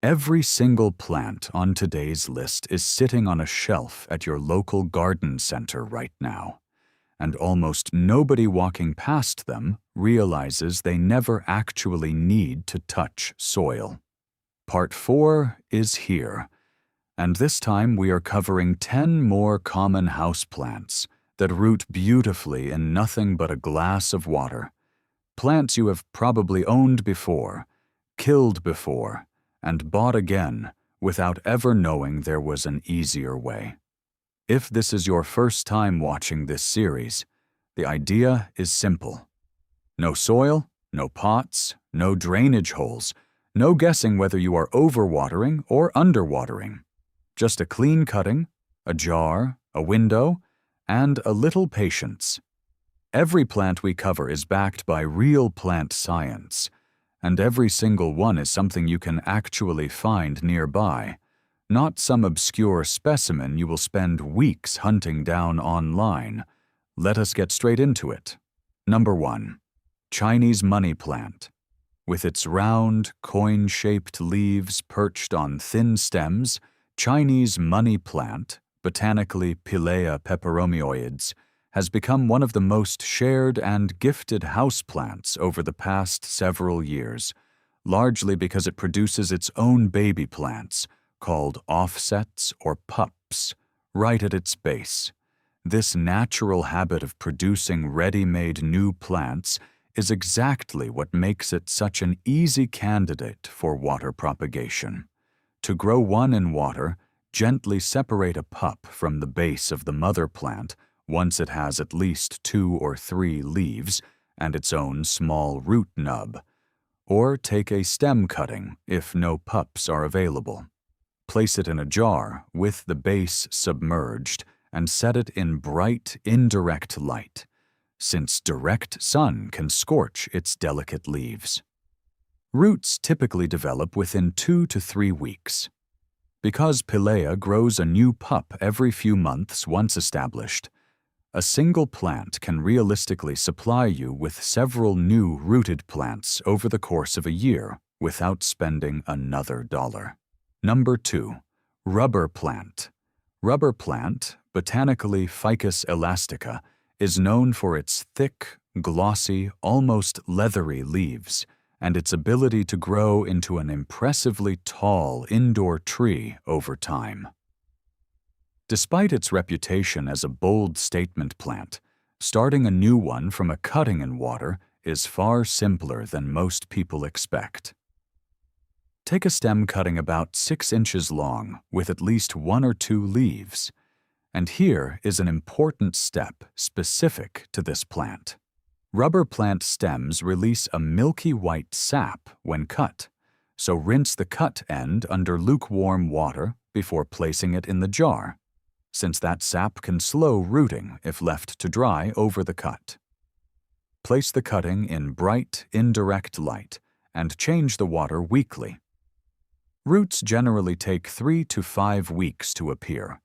Every single plant on today's list is sitting on a shelf at your local garden center right now, and almost nobody walking past them realizes they never actually need to touch soil. Part 4 is here, and this time we are covering 10 more common houseplants that root beautifully in nothing but a glass of water. Plants you have probably owned before, killed before, and bought again without ever knowing there was an easier way. If this is your first time watching this series, the idea is simple. No soil, no pots, no drainage holes, no guessing whether you are overwatering or underwatering. Just a clean cutting, a jar, a window, and a little patience. Every plant we cover is backed by real plant science, and every single one is something you can actually find nearby, not some obscure specimen you will spend weeks hunting down online. Let us get straight into it. Number 1. Chinese money plant. With its round, coin-shaped leaves perched on thin stems, Chinese money plant, botanically Pilea peperomioides, has become one of the most shared and gifted houseplants over the past several years, largely because it produces its own baby plants, called offsets or pups, right at its base. This natural habit of producing ready-made new plants is exactly what makes it such an easy candidate for water propagation. To grow one in water, gently separate a pup from the base of the mother plant once it has at least 2 or 3 leaves and its own small root nub. Or take a stem cutting if no pups are available. Place it in a jar with the base submerged and set it in bright, indirect light, since direct sun can scorch its delicate leaves. Roots typically develop within 2 to 3 weeks. Because Pilea grows a new pup every few months once established, a single plant can realistically supply you with several new rooted plants over the course of a year without spending another dollar. Number 2. Rubber plant. Rubber plant, botanically Ficus elastica, is known for its thick, glossy, almost leathery leaves and its ability to grow into an impressively tall indoor tree over time. Despite its reputation as a bold statement plant, starting a new one from a cutting in water is far simpler than most people expect. Take a stem cutting about 6 inches long with at least 1 or 2 leaves, and here is an important step specific to this plant. Rubber plant stems release a milky white sap when cut, so rinse the cut end under lukewarm water before placing it in the jar, since that sap can slow rooting if left to dry over the cut. Place the cutting in bright, indirect light and change the water weekly. Roots generally take 3 to 5 weeks to appear,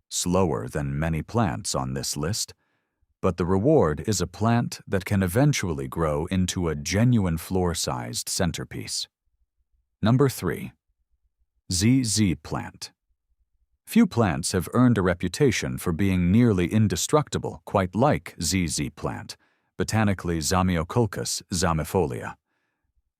slower than many plants on this list, but the reward is a plant that can eventually grow into a genuine floor-sized centerpiece. Number 3. ZZ plant. Few plants have earned a reputation for being nearly indestructible, quite like ZZ plant, botanically Zamioculcas zamifolia.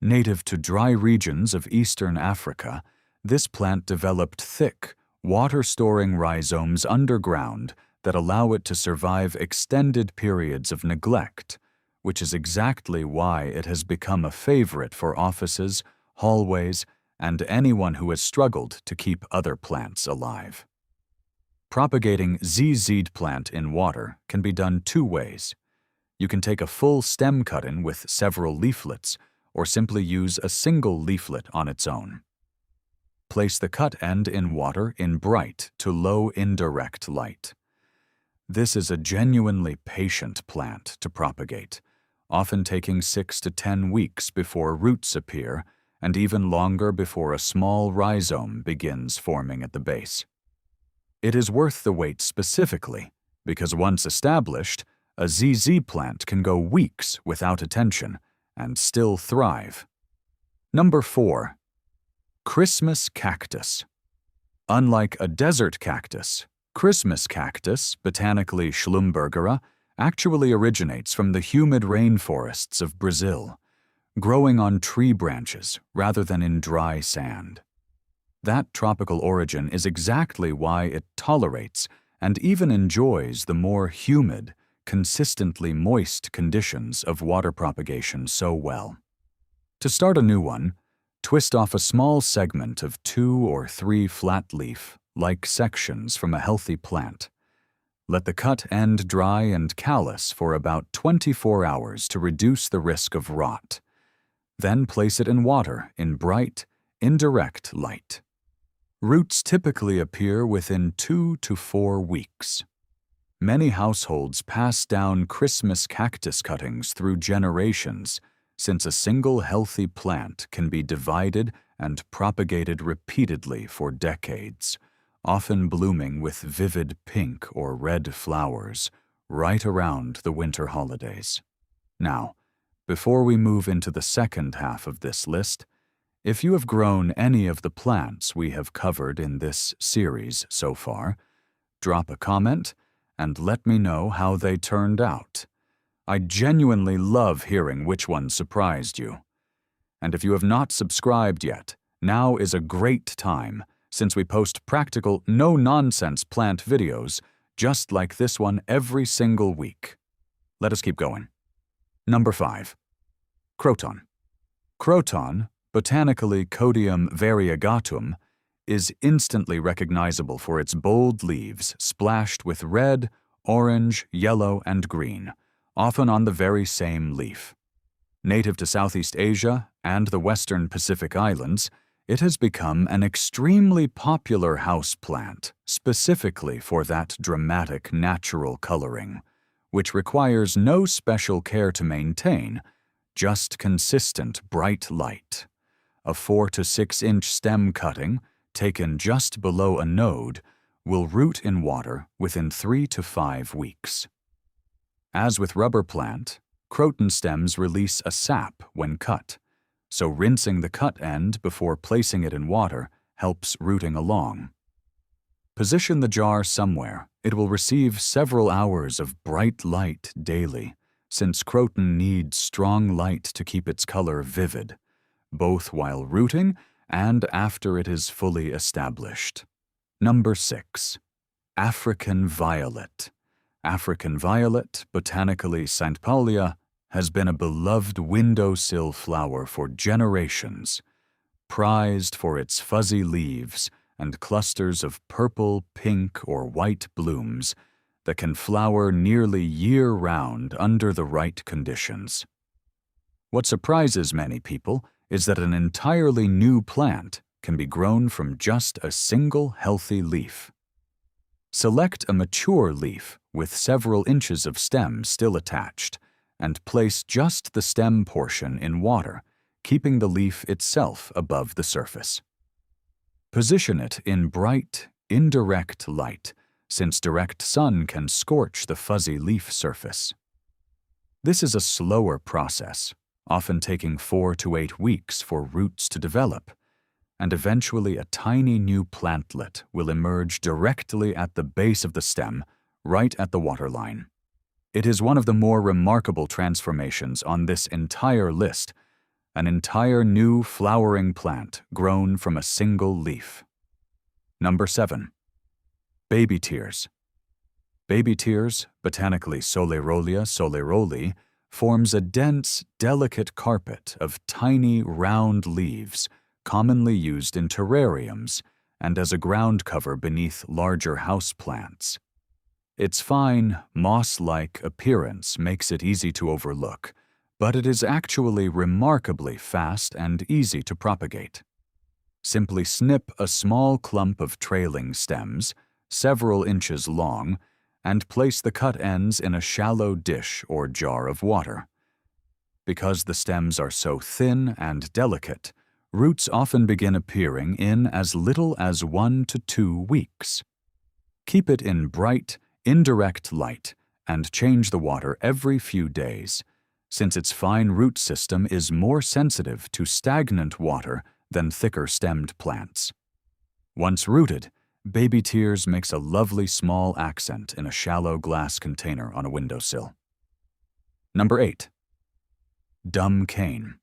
Native to dry regions of eastern Africa, this plant developed thick, water-storing rhizomes underground that allow it to survive extended periods of neglect, which is exactly why it has become a favorite for offices, hallways, and anyone who has struggled to keep other plants alive. Propagating ZZ plant in water can be done 2 ways. You can take a full stem cut-in with several leaflets, or simply use a single leaflet on its own. Place the cut end in water in bright to low indirect light. This is a genuinely patient plant to propagate, often taking 6 to 10 weeks before roots appear and even longer before a small rhizome begins forming at the base. It is worth the wait specifically because once established, a ZZ plant can go weeks without attention and still thrive. Number 4. Christmas cactus. Unlike a desert cactus, Christmas cactus, botanically Schlumbergera, actually originates from the humid rainforests of Brazil, growing on tree branches rather than in dry sand. That tropical origin is exactly why it tolerates and even enjoys the more humid, consistently moist conditions of water propagation so well. To start a new one, twist off a small segment of 2 or 3 flat leaf-like sections from a healthy plant. Let the cut end dry and callus for about 24 hours to reduce the risk of rot. Then place it in water in bright, indirect light. Roots typically appear within 2 to 4 weeks. Many households pass down Christmas cactus cuttings through generations, since a single healthy plant can be divided and propagated repeatedly for decades, often blooming with vivid pink or red flowers right around the winter holidays. Now, before we move into the second half of this list, if you have grown any of the plants we have covered in this series so far, drop a comment and let me know how they turned out. I genuinely love hearing which one surprised you. And if you have not subscribed yet, now is a great time, since we post practical, no-nonsense plant videos just like this one every single week. Let us keep going. Number 5. Croton. Croton, botanically Codium variegatum, is instantly recognizable for its bold leaves splashed with red, orange, yellow, and green, often on the very same leaf. Native to Southeast Asia and the Western Pacific Islands, it has become an extremely popular houseplant, specifically for that dramatic natural coloring, which requires no special care to maintain, just consistent bright light. A 4 to 6 inch stem cutting, taken just below a node, will root in water within 3 to 5 weeks. As with rubber plant, Croton stems release a sap when cut, so rinsing the cut end before placing it in water helps rooting along. Position the jar somewhere. It will receive several hours of bright light daily, since Croton needs strong light to keep its color vivid, both while rooting and after it is fully established. Number 6. African violet. African violet, botanically St. Paulia, has been a beloved windowsill flower for generations, prized for its fuzzy leaves and clusters of purple, pink, or white blooms that can flower nearly year-round under the right conditions. What surprises many people is that an entirely new plant can be grown from just a single healthy leaf. Select a mature leaf with several inches of stem still attached, and place just the stem portion in water, keeping the leaf itself above the surface. Position it in bright, indirect light, since direct sun can scorch the fuzzy leaf surface. This is a slower process, often taking 4 to 8 weeks for roots to develop, and eventually a tiny new plantlet will emerge directly at the base of the stem, right at the waterline. It is one of the more remarkable transformations on this entire list, an entire new flowering plant grown from a single leaf. Number 7. Baby tears. Baby tears, botanically Solerolia soleroli, forms a dense, delicate carpet of tiny, round leaves commonly used in terrariums and as a ground cover beneath larger houseplants. Its fine, moss-like appearance makes it easy to overlook, but it is actually remarkably fast and easy to propagate. Simply snip a small clump of trailing stems, several inches long, and place the cut ends in a shallow dish or jar of water. Because the stems are so thin and delicate, roots often begin appearing in as little as 1 to 2 weeks. Keep it in bright, indirect light and change the water every few days, since its fine root system is more sensitive to stagnant water then thicker-stemmed plants. Once rooted, baby tears makes a lovely small accent in a shallow glass container on a windowsill. Number 8. Dumb cane.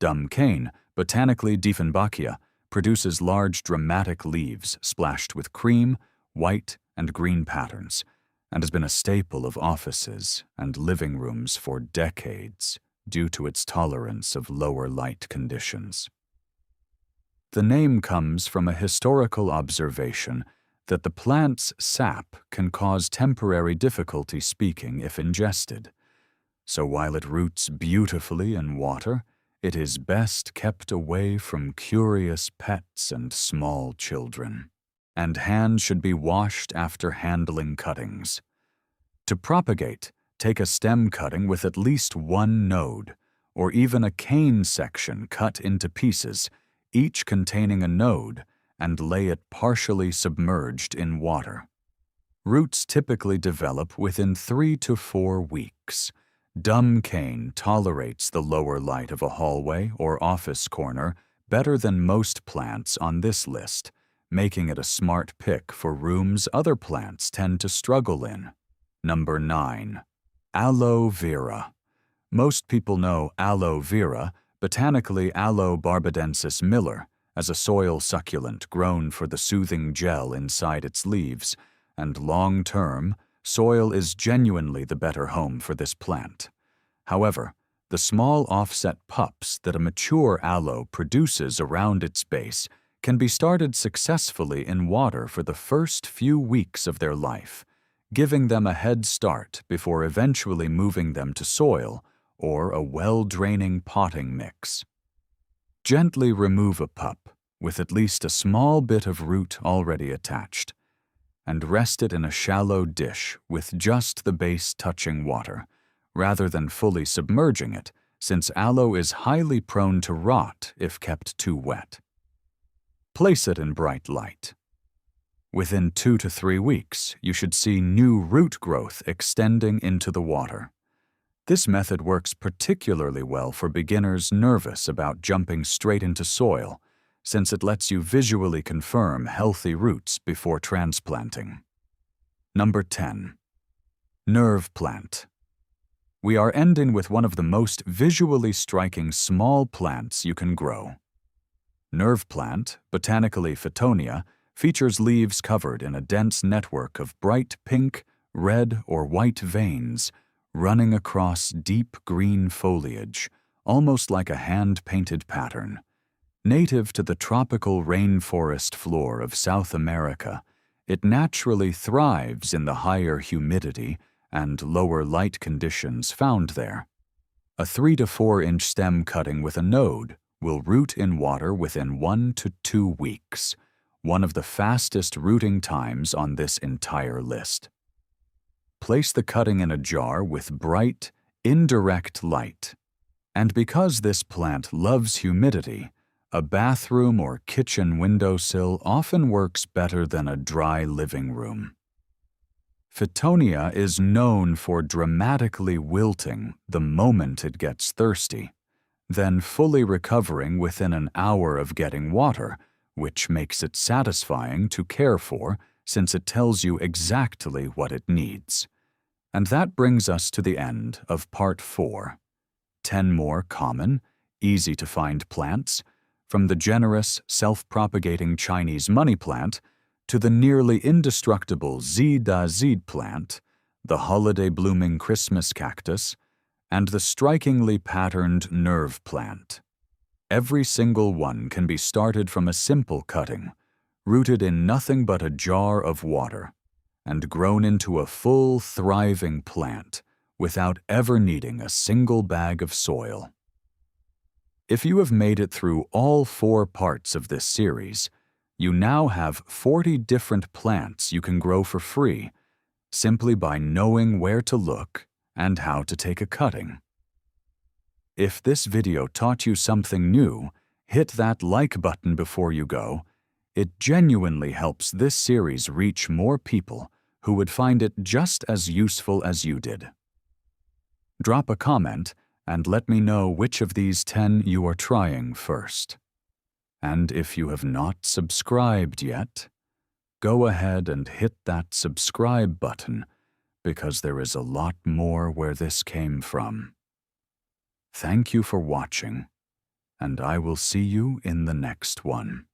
Dumb cane, botanically Dieffenbachia, produces large dramatic leaves splashed with cream, white, and green patterns, and has been a staple of offices and living rooms for decades due to its tolerance of lower light conditions. The name comes from a historical observation that the plant's sap can cause temporary difficulty speaking if ingested. So while it roots beautifully in water, it is best kept away from curious pets and small children, and hands should be washed after handling cuttings. To propagate, take a stem cutting with at least one node, or even a cane section cut into pieces, each containing a node, and lay it partially submerged in water. Roots typically develop within 3 to 4 weeks. Dumb cane tolerates the lower light of a hallway or office corner better than most plants on this list, making it a smart pick for rooms other plants tend to struggle in. Number 9. Aloe Vera. Most people know aloe vera, botanically Aloe barbadensis Miller, as a soil succulent grown for the soothing gel inside its leaves, and long-term, soil is genuinely the better home for this plant. However, the small offset pups that a mature aloe produces around its base can be started successfully in water for the first few weeks of their life, giving them a head start before eventually moving them to soil or a well-draining potting mix. Gently remove a pup with at least a small bit of root already attached, and rest it in a shallow dish with just the base touching water, rather than fully submerging it, since aloe is highly prone to rot if kept too wet. Place it in bright light. Within 2 to 3 weeks, you should see new root growth extending into the water. This method works particularly well for beginners nervous about jumping straight into soil, since it lets you visually confirm healthy roots before transplanting. Number 10. Nerve plant. We are ending with one of the most visually striking small plants you can grow. Nerve plant, botanically Fittonia, features leaves covered in a dense network of bright pink, red, or white veins running across deep green foliage, almost like a hand-painted pattern. Native to the tropical rainforest floor of South America, it naturally thrives in the higher humidity and lower light conditions found there. A 3 to 4 inch stem cutting with a node will root in water within 1 to 2 weeks, one of the fastest rooting times on this entire list. Place the cutting in a jar with bright, indirect light. And because this plant loves humidity, a bathroom or kitchen windowsill often works better than a dry living room. Fittonia is known for dramatically wilting the moment it gets thirsty, then fully recovering within an hour of getting water, which makes it satisfying to care for since it tells you exactly what it needs. And that brings us to the end of Part 4. 10 more common, easy-to-find plants, from the generous, self-propagating Chinese money plant to the nearly indestructible Zida plant, the holiday-blooming Christmas cactus, and the strikingly patterned nerve plant. Every single one can be started from a simple cutting, rooted in nothing but a jar of water, and grown into a full, thriving plant without ever needing a single bag of soil. If you have made it through all 4 parts of this series, you now have 40 different plants you can grow for free, simply by knowing where to look and how to take a cutting. If this video taught you something new, hit that like button before you go. It genuinely helps this series reach more people who would find it just as useful as you did. Drop a comment and let me know which of these 10 you are trying first. And if you have not subscribed yet, go ahead and hit that subscribe button because there is a lot more where this came from. Thank you for watching, and I will see you in the next one.